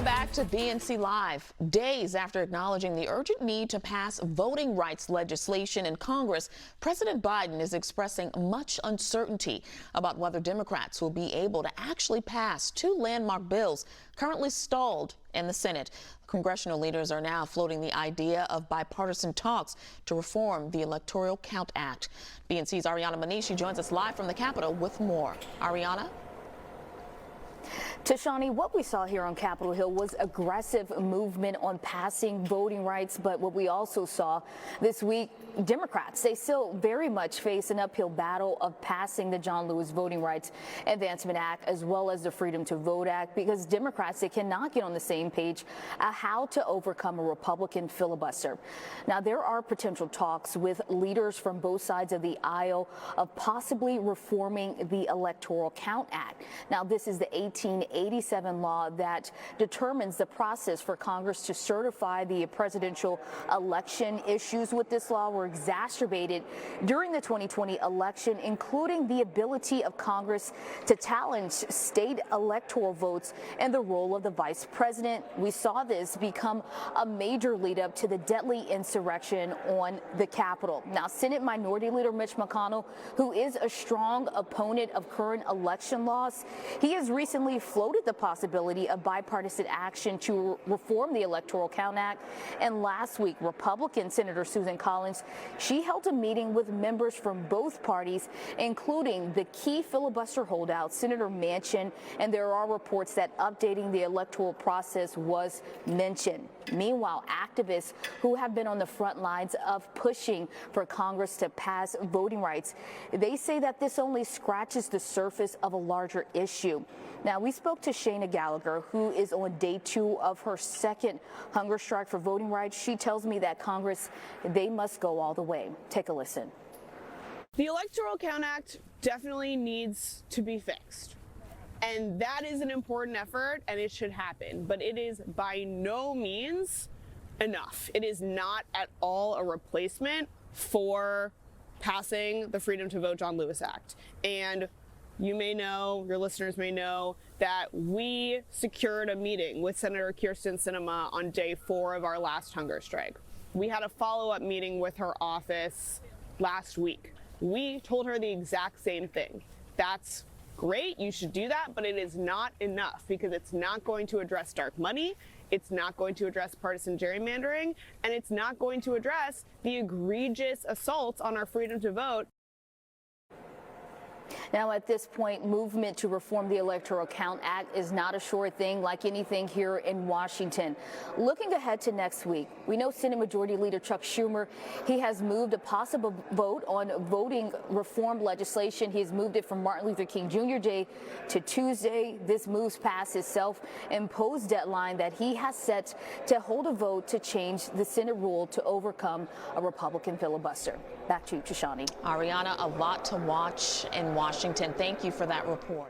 Welcome back to BNC Live. Days after acknowledging the urgent need to pass voting rights legislation in Congress, President Biden is expressing much uncertainty about whether Democrats will be able to actually pass two landmark bills currently stalled in the Senate. Congressional leaders are now floating the idea of bipartisan talks to reform the Electoral Count Act. BNC's Rarione Maniece joins us live from the Capitol with more. Ariana? Tashani, what we saw here on Capitol Hill was aggressive movement on passing voting rights, but what we also saw this week, Democrats, they still very much face an uphill battle of passing the John Lewis Voting Rights Advancement Act as well as the Freedom to Vote Act, because Democrats, they cannot get on the same page how to overcome a Republican filibuster. Now, there are potential talks with leaders from both sides of the aisle of possibly reforming the Electoral Count Act. Now, this is the 1887 law that determines the process for Congress to certify the presidential election. Issues with this law were exacerbated during the 2020 election, including the ability of Congress to challenge state electoral votes and the role of the vice president. We saw this become a major lead up to the deadly insurrection on the Capitol. Now, Senate Minority Leader Mitch McConnell, who is a strong opponent of current election laws, he has recently floated the possibility of bipartisan action to reform the Electoral Count Act. And last week, Republican Senator Susan Collins, she held a meeting with members from both parties, including the key filibuster holdout, Senator Manchin, and there are reports that updating the electoral process was mentioned. Meanwhile, activists who have been on the front lines of pushing for Congress to pass voting rights, they say that this only scratches the surface of a larger issue. Now, we spoke to Shayna Gallagher, who is on day 2 of her second hunger strike for voting rights. She tells me that Congress, they must go all the way. Take a listen. The Electoral Count Act definitely needs to be fixed. And that is an important effort, and it should happen. But it is by no means enough. It is not at all a replacement for passing the Freedom to Vote John Lewis Act. And you may know, your listeners may know, that we secured a meeting with Senator Kyrsten Sinema on day 4 of our last hunger strike. We had a follow-up meeting with her office last week. We told her the exact same thing. That's great, you should do that, but it is not enough, because it's not going to address dark money, it's not going to address partisan gerrymandering, and it's not going to address the egregious assaults on our freedom to vote. Now, at this point, movement to reform the Electoral Count Act is not a sure thing, like anything here in Washington. Looking ahead to next week, we know Senate Majority Leader Chuck Schumer, he has moved a possible vote on voting reform legislation. He has moved it from Martin Luther King Jr. Day to Tuesday. This moves past his self-imposed deadline that he has set to hold a vote to change the Senate rule to overcome a Republican filibuster. Back to you, Tashani. Ariana, a lot to watch in Washington. Thank you for that report.